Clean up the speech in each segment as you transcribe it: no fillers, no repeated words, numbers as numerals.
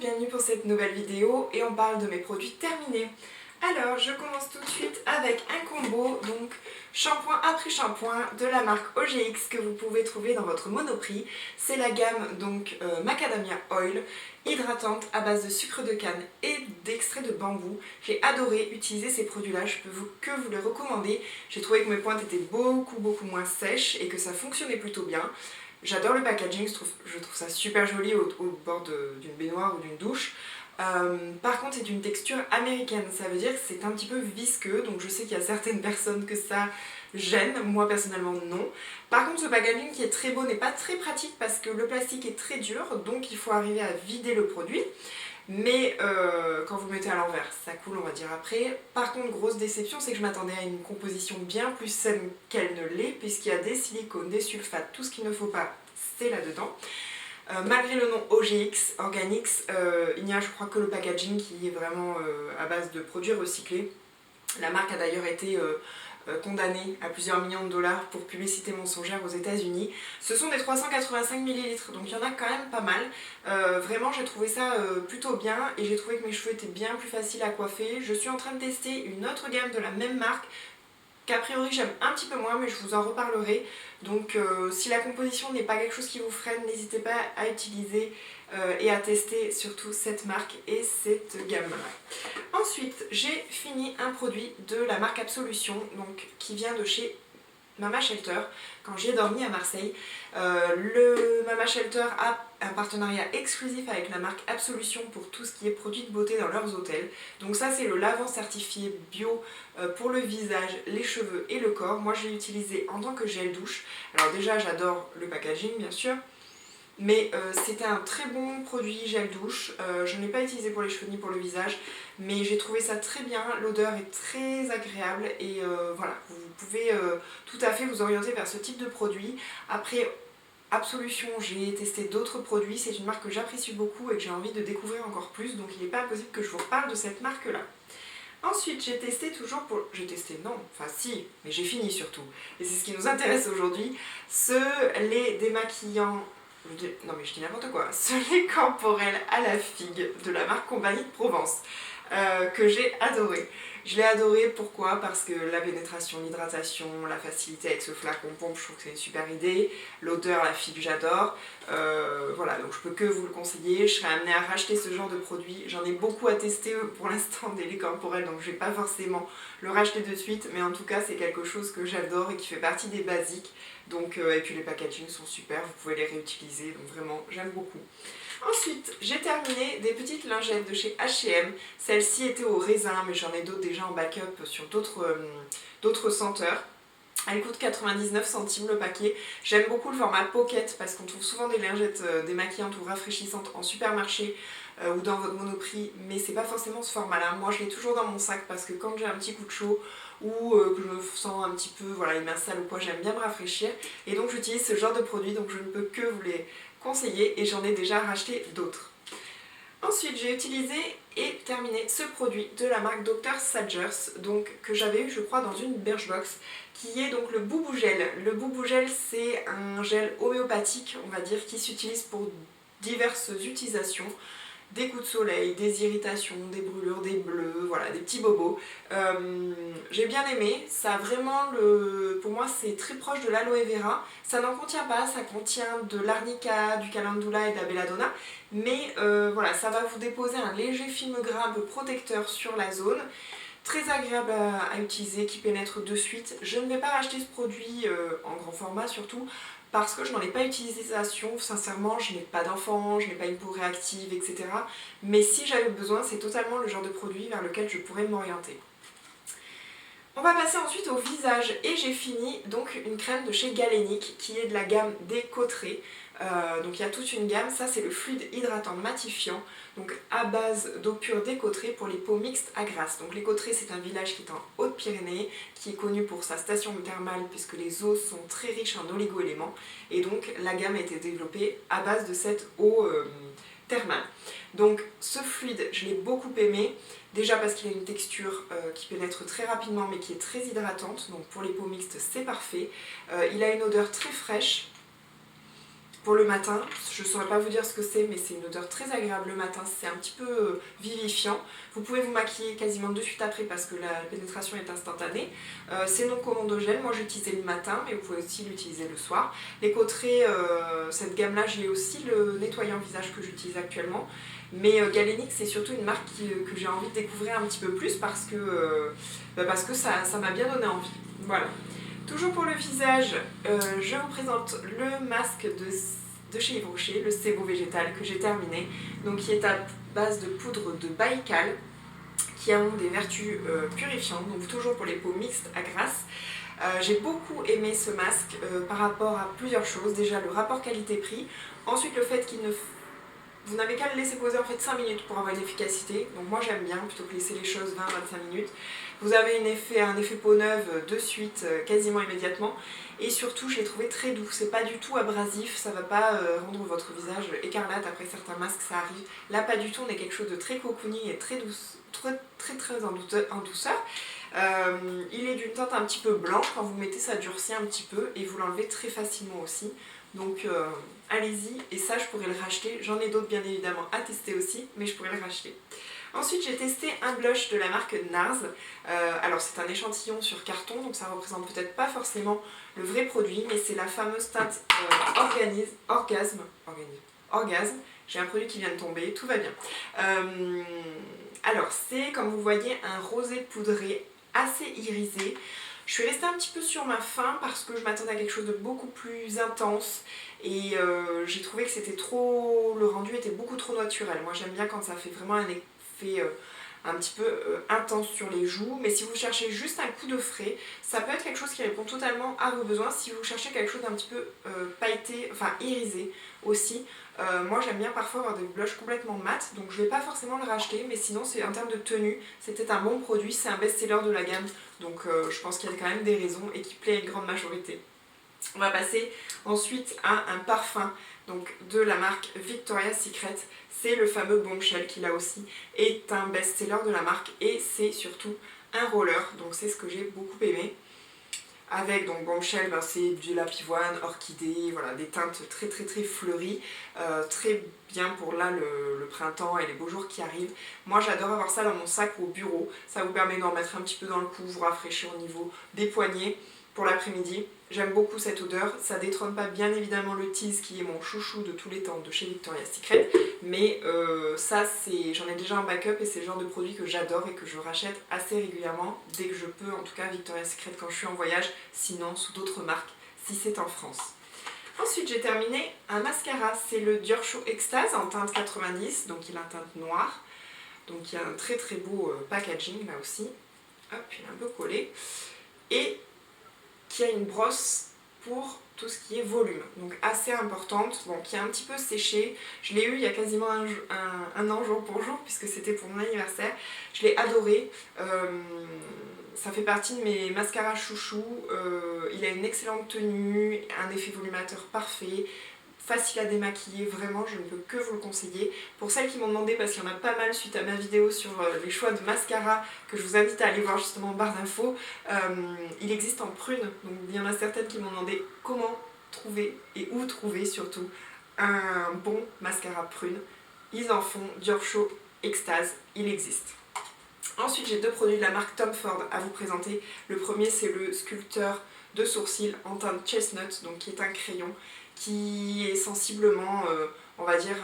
bienvenue pour cette nouvelle vidéo et on parle de mes produits terminés. Alors je commence tout de suite avec un combo, donc shampoing après shampoing de la marque OGX que vous pouvez trouver dans votre Monoprix. C'est la gamme donc Macadamia Oil, hydratante à base de sucre de canne et d'extrait de bambou. J'ai adoré utiliser ces produits-là, je peux que vous les recommander. J'ai trouvé que mes pointes étaient beaucoup moins sèches et que ça fonctionnait plutôt bien. J'adore le packaging, je trouve ça super joli au bord d'une baignoire ou d'une douche. Par contre c'est une texture américaine, ça veut dire que c'est un petit peu visqueux, donc je sais qu'il y a certaines personnes que ça gêne, moi personnellement non. Par contre ce packaging qui est très beau n'est pas très pratique parce que le plastique est très dur, donc il faut arriver à vider le produit. Mais quand vous le mettez à l'envers, ça coule on va dire après. Par contre grosse déception, c'est que je m'attendais à une composition bien plus saine qu'elle ne l'est, puisqu'il y a des silicones, des sulfates, tout ce qu'il ne faut pas, c'est là-dedans. Malgré le nom OGX, Organics, il n'y a je crois que le packaging qui est vraiment à base de produits recyclés. La marque a d'ailleurs été condamnée à plusieurs millions de dollars pour publicité mensongère aux États-Unis. Ce sont des 385 ml, donc il y en a quand même pas mal. Vraiment j'ai trouvé ça plutôt bien et j'ai trouvé que mes cheveux étaient bien plus faciles à coiffer. Je suis en train de tester une autre gamme de la même marque qu'a priori j'aime un petit peu moins, mais je vous en reparlerai. Donc si la composition n'est pas quelque chose qui vous freine, n'hésitez pas à utiliser et à tester surtout cette marque et cette gamme là. Ensuite j'ai fini un produit de la marque Absolution, donc qui vient de chez Mama Shelter, quand j'y ai dormi à Marseille. Le Mama Shelter a un partenariat exclusif avec la marque Absolution pour tout ce qui est produits de beauté dans leurs hôtels. Donc ça c'est le lavant certifié bio pour le visage, les cheveux et le corps. Moi je l'ai utilisé en tant que gel douche. Alors déjà j'adore le packaging bien sûr, mais c'était un très bon produit gel douche. Je ne l'ai pas utilisé pour les cheveux ni pour le visage, mais j'ai trouvé ça très bien, l'odeur est très agréable et voilà, vous pouvez tout à fait vous orienter vers ce type de produit. Après Absolution, j'ai testé d'autres produits, c'est une marque que j'apprécie beaucoup et que j'ai envie de découvrir encore plus, donc il n'est pas impossible que je vous reparle de cette marque là. Ensuite j'ai testé toujours pour... J'ai testé non, enfin si, mais j'ai fini surtout, et c'est ce qui nous intéresse aujourd'hui, ce lait démaquillant... Non mais je dis n'importe quoi, ce lait corporel à la figue de la marque Compagnie de Provence, que j'ai adoré. Je l'ai adoré, pourquoi? Parce que la pénétration, l'hydratation, la facilité avec ce flacon pompe, je trouve que c'est une super idée. L'odeur, la figue, j'adore. Voilà, donc je peux que vous le conseiller. Je serais amenée à racheter ce genre de produit. J'en ai beaucoup à tester pour l'instant des laits corporels, donc je vais pas forcément le racheter de suite, mais en tout cas c'est quelque chose que j'adore et qui fait partie des basiques. Donc, et puis les packagings sont super, vous pouvez les réutiliser, donc vraiment j'aime beaucoup. Ensuite, j'ai terminé des petites lingettes de chez H&M. Celle-ci était au raisin, mais j'en ai d'autres déjà en backup sur d'autres senteurs. Elle coûte 99 centimes le paquet. J'aime beaucoup le format pocket parce qu'on trouve souvent des lingettes démaquillantes ou rafraîchissantes en supermarché ou dans votre Monoprix, mais c'est pas forcément ce format-là. Moi je l'ai toujours dans mon sac parce que quand j'ai un petit coup de chaud ou que je me sens un petit peu, voilà, les mains sales ou quoi, j'aime bien me rafraîchir. Et donc j'utilise ce genre de produit, donc je ne peux que vous les conseiller et j'en ai déjà racheté d'autres. Ensuite j'ai utilisé et terminé ce produit de la marque Dr Sagers, donc que j'avais eu je crois dans une Birchbox, qui est donc le Boubou Gel. Le Boubou Gel c'est un gel homéopathique on va dire qui s'utilise pour diverses utilisations. Des coups de soleil, des irritations, des brûlures, des bleus, voilà, des petits bobos. J'ai bien aimé, ça a vraiment pour moi c'est très proche de l'aloe vera. Ça n'en contient pas, ça contient de l'arnica, du calendula et de la belladonna. Mais voilà, ça va vous déposer un léger film gras un peu protecteur sur la zone. Très agréable à utiliser, qui pénètre de suite. Je ne vais pas racheter ce produit en grand format surtout, parce que je n'en ai pas utilisation, sincèrement je n'ai pas d'enfant, je n'ai pas une peau réactive, etc. Mais si j'avais besoin, c'est totalement le genre de produit vers lequel je pourrais m'orienter. On va passer ensuite au visage et j'ai fini donc une crème de chez Galénic qui est de la gamme Décotré. Donc il y a toute une gamme, ça c'est le fluide hydratant matifiant, donc à base d'eau pure Décotré pour les peaux mixtes à grasse. Donc Décotré c'est un village qui est en Haute-Pyrénées, qui est connu pour sa station thermale puisque les eaux sont très riches en oligo-éléments et donc la gamme a été développée à base de cette eau thermale. Donc ce fluide je l'ai beaucoup aimé. Déjà parce qu'il a une texture qui pénètre très rapidement mais qui est très hydratante, donc pour les peaux mixtes c'est parfait. Il a une odeur très fraîche pour le matin. Je ne saurais pas vous dire ce que c'est, mais c'est une odeur très agréable le matin, c'est un petit peu vivifiant. Vous pouvez vous maquiller quasiment de suite après parce que la pénétration est instantanée. C'est non commandogène, moi j'utilisais le matin, mais vous pouvez aussi l'utiliser le soir. Les Cauterets, cette gamme-là, j'ai aussi le nettoyant visage que j'utilise actuellement. Mais Galénic, c'est surtout une marque que j'ai envie de découvrir un petit peu plus parce que ça m'a bien donné envie. Voilà. Toujours pour le visage, je vous présente le masque de chez Yves Rocher, le Sebo végétal que j'ai terminé, donc qui est à base de poudre de baïkal, qui a des vertus purifiantes, donc toujours pour les peaux mixtes à grasse. J'ai beaucoup aimé ce masque par rapport à plusieurs choses. Déjà le rapport qualité-prix, ensuite le fait vous n'avez qu'à le laisser poser en fait 5 minutes pour avoir une efficacité, donc moi j'aime bien plutôt que laisser les choses 20-25 minutes. Vous avez un effet peau neuve de suite, quasiment immédiatement, et surtout je l'ai trouvé très doux, c'est pas du tout abrasif, ça va pas rendre votre visage écarlate, après certains masques ça arrive. Là pas du tout, on est quelque chose de très cocooning et très douce, très en douceur. Il est d'une teinte un petit peu blanche, quand vous mettez ça durcit un petit peu et vous l'enlevez très facilement aussi. Donc allez-y, et ça je pourrais le racheter, j'en ai d'autres bien évidemment à tester aussi, mais je pourrais le racheter. Ensuite j'ai testé un blush de la marque NARS, alors c'est un échantillon sur carton, donc ça représente peut-être pas forcément le vrai produit, mais c'est la fameuse teinte Orgasme, j'ai un produit qui vient de tomber, tout va bien. Alors c'est, comme vous voyez, un rosé poudré assez irisé. Je suis restée un petit peu sur ma faim parce que je m'attendais à quelque chose de beaucoup plus intense et j'ai trouvé que le rendu était beaucoup trop naturel. Moi j'aime bien quand ça fait vraiment un effet un petit peu intense sur les joues, mais si vous cherchez juste un coup de frais, ça peut être quelque chose qui répond totalement à vos besoins. Si vous cherchez quelque chose d'un petit peu pailleté, enfin irisé aussi, moi j'aime bien parfois avoir des blushs complètement mat, donc je ne vais pas forcément le racheter, mais sinon c'est en termes de tenue, c'était un bon produit, c'est un best-seller de la gamme, donc je pense qu'il y a quand même des raisons et qui plaît à une grande majorité. On va passer ensuite à un parfum donc de la marque Victoria's Secret. C'est le fameux Bombshell qui là aussi est un best-seller de la marque et c'est surtout un roller, donc c'est ce que j'ai beaucoup aimé. Avec donc Bombshell, c'est de la pivoine, orchidée, voilà, des teintes très fleuries, très bien pour là le printemps et les beaux jours qui arrivent. Moi j'adore avoir ça dans mon sac au bureau, ça vous permet d'en mettre un petit peu dans le cou, vous rafraîchir au niveau des poignets pour l'après-midi. J'aime beaucoup cette odeur, ça détrône pas bien évidemment le tease qui est mon chouchou de tous les temps de chez Victoria's Secret, mais ça j'en ai déjà un backup et c'est le genre de produit que j'adore et que je rachète assez régulièrement dès que je peux, en tout cas Victoria's Secret quand je suis en voyage, sinon sous d'autres marques si c'est en France. Ensuite j'ai terminé un mascara, c'est le Dior Show Extase en teinte 90, donc il a une teinte noire, donc il y a un très beau packaging là aussi, hop il est un peu collé, et qui a une brosse pour tout ce qui est volume, donc assez importante, bon, qui est un petit peu séchée. Je l'ai eu il y a quasiment un an jour pour jour puisque c'était pour mon anniversaire. Je l'ai adoré, ça fait partie de mes mascaras chouchou, il a une excellente tenue, un effet volumateur parfait, facile à démaquiller, vraiment je ne peux que vous le conseiller. Pour celles qui m'ont demandé, parce qu'il y en a pas mal suite à ma vidéo sur les choix de mascara, que je vous invite à aller voir justement en barre d'infos, il existe en prune, donc il y en a certaines qui m'ont demandé comment trouver, et où trouver surtout, un bon mascara prune. Ils en font, Dior Show Extase, il existe. Ensuite j'ai deux produits de la marque Tom Ford à vous présenter. Le premier c'est le sculpteur de sourcils en teinte chestnut, donc qui est un crayon qui est sensiblement, on va dire,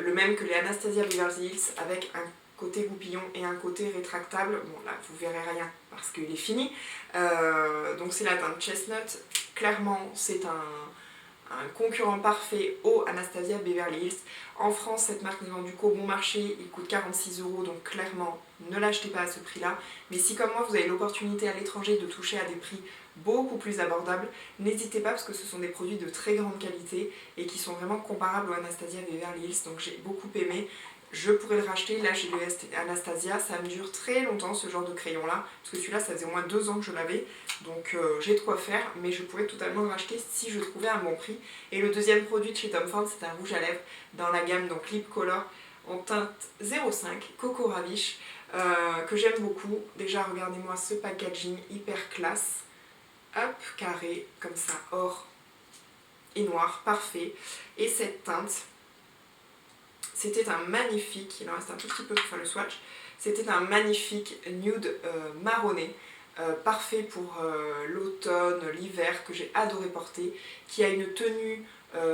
le même que les Anastasia Beverly Hills, avec un côté goupillon et un côté rétractable. Bon là vous verrez rien parce qu'il est fini, donc c'est la teinte chestnut, clairement c'est un concurrent parfait au Anastasia Beverly Hills. En France, cette marque n'est vendue qu'au bon marché, il coûte 46 €, donc clairement, ne l'achetez pas à ce prix-là. Mais si comme moi, vous avez l'opportunité à l'étranger de toucher à des prix beaucoup plus abordables, n'hésitez pas parce que ce sont des produits de très grande qualité et qui sont vraiment comparables au Anastasia Beverly Hills, donc j'ai beaucoup aimé. Je pourrais le racheter, là j'ai le Anastasia, ça me dure très longtemps ce genre de crayon là, parce que celui-là ça faisait au moins 2 ans que je l'avais, donc j'ai de quoi faire, mais je pourrais totalement le racheter si je trouvais un bon prix. Et le deuxième produit de chez Tom Ford, c'est un rouge à lèvres dans la gamme donc Lip Color en teinte 05, Coco Ravish, que j'aime beaucoup. Déjà regardez-moi ce packaging hyper classe, hop, carré, comme ça, or. et noir, parfait. Et cette teinte, c'était un magnifique, il en reste un tout petit peu pour faire le swatch, c'était un magnifique nude marronné, parfait pour l'automne, l'hiver, que j'ai adoré porter, qui a une tenue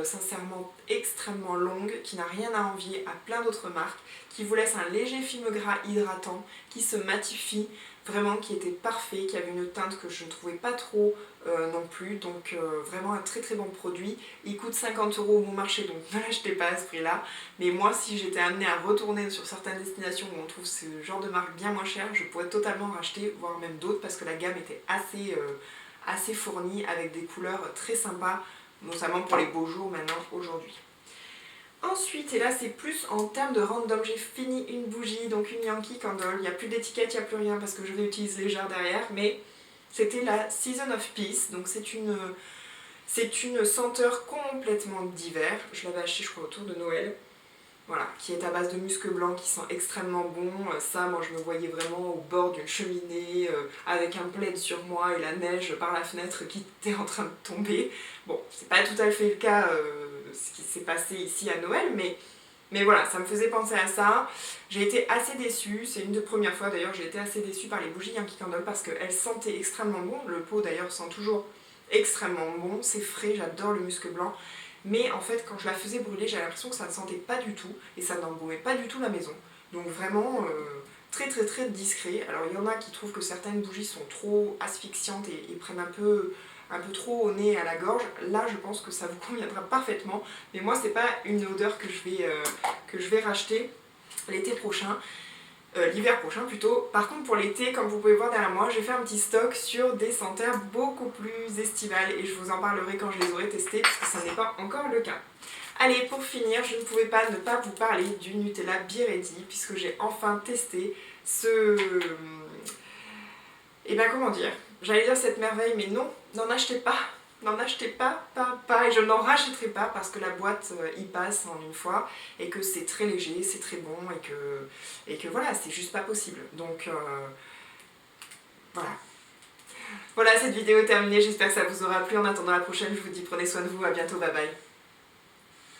sincèrement extrêmement longue, qui n'a rien à envier à plein d'autres marques, qui vous laisse un léger film gras hydratant, qui se matifie, vraiment qui était parfait, qui avait une teinte que je ne trouvais pas trop non plus, donc vraiment un très très bon produit. Il coûte 50 € au bon marché, donc ne l'achetez pas à ce prix là, mais moi si j'étais amenée à retourner sur certaines destinations où on trouve ce genre de marque bien moins cher, je pourrais totalement racheter, voire même d'autres, parce que la gamme était assez fournie avec des couleurs très sympas, notamment pour les beaux jours maintenant aujourd'hui. Ensuite, et là c'est plus en termes de random, j'ai fini une bougie, donc une Yankee Candle, il n'y a plus d'étiquette, il n'y a plus rien parce que je réutilise les jarres derrière, mais c'était la Season of Peace, donc c'est une senteur complètement d'hiver, je l'avais achetée je crois autour de Noël, voilà, qui est à base de musc blanc qui sent extrêmement bon. Ça, moi je me voyais vraiment au bord d'une cheminée avec un plaid sur moi et la neige par la fenêtre qui était en train de tomber. Bon, c'est pas tout à fait le cas ce qui s'est passé ici à Noël, mais voilà, ça me faisait penser à ça. J'ai été assez déçue, c'est une des premières fois d'ailleurs, j'ai été assez déçue par les bougies Yankee Candle parce qu'elles sentaient extrêmement bon. Le pot d'ailleurs sent toujours extrêmement bon, c'est frais, j'adore le musc blanc. Mais en fait, quand je la faisais brûler, j'avais l'impression que ça ne sentait pas du tout et ça n'embaumait pas du tout la maison. Donc vraiment très très très discret. Alors il y en a qui trouvent que certaines bougies sont trop asphyxiantes et prennent un peu trop au nez et à la gorge. Là, je pense que ça vous conviendra parfaitement. Mais moi, c'est pas une odeur que je vais racheter l'été prochain. L'hiver prochain plutôt. Par contre pour l'été, comme vous pouvez voir derrière moi, j'ai fait un petit stock sur des senteurs beaucoup plus estivales et je vous en parlerai quand je les aurai testées puisque ça n'est pas encore le cas. Allez, pour finir, je ne pouvais pas ne pas vous parler du Nutella Be Ready puisque j'ai enfin testé ce... Et ben comment dire, j'allais dire cette merveille, mais non, n'en achetez pas. N'en achetez pas, et je n'en rachèterai pas parce que la boîte y passe en une fois et que c'est très léger, c'est très bon et que voilà, c'est juste pas possible. Donc voilà. Voilà, cette vidéo est terminée, j'espère que ça vous aura plu. En attendant la prochaine, je vous dis prenez soin de vous, à bientôt, bye bye.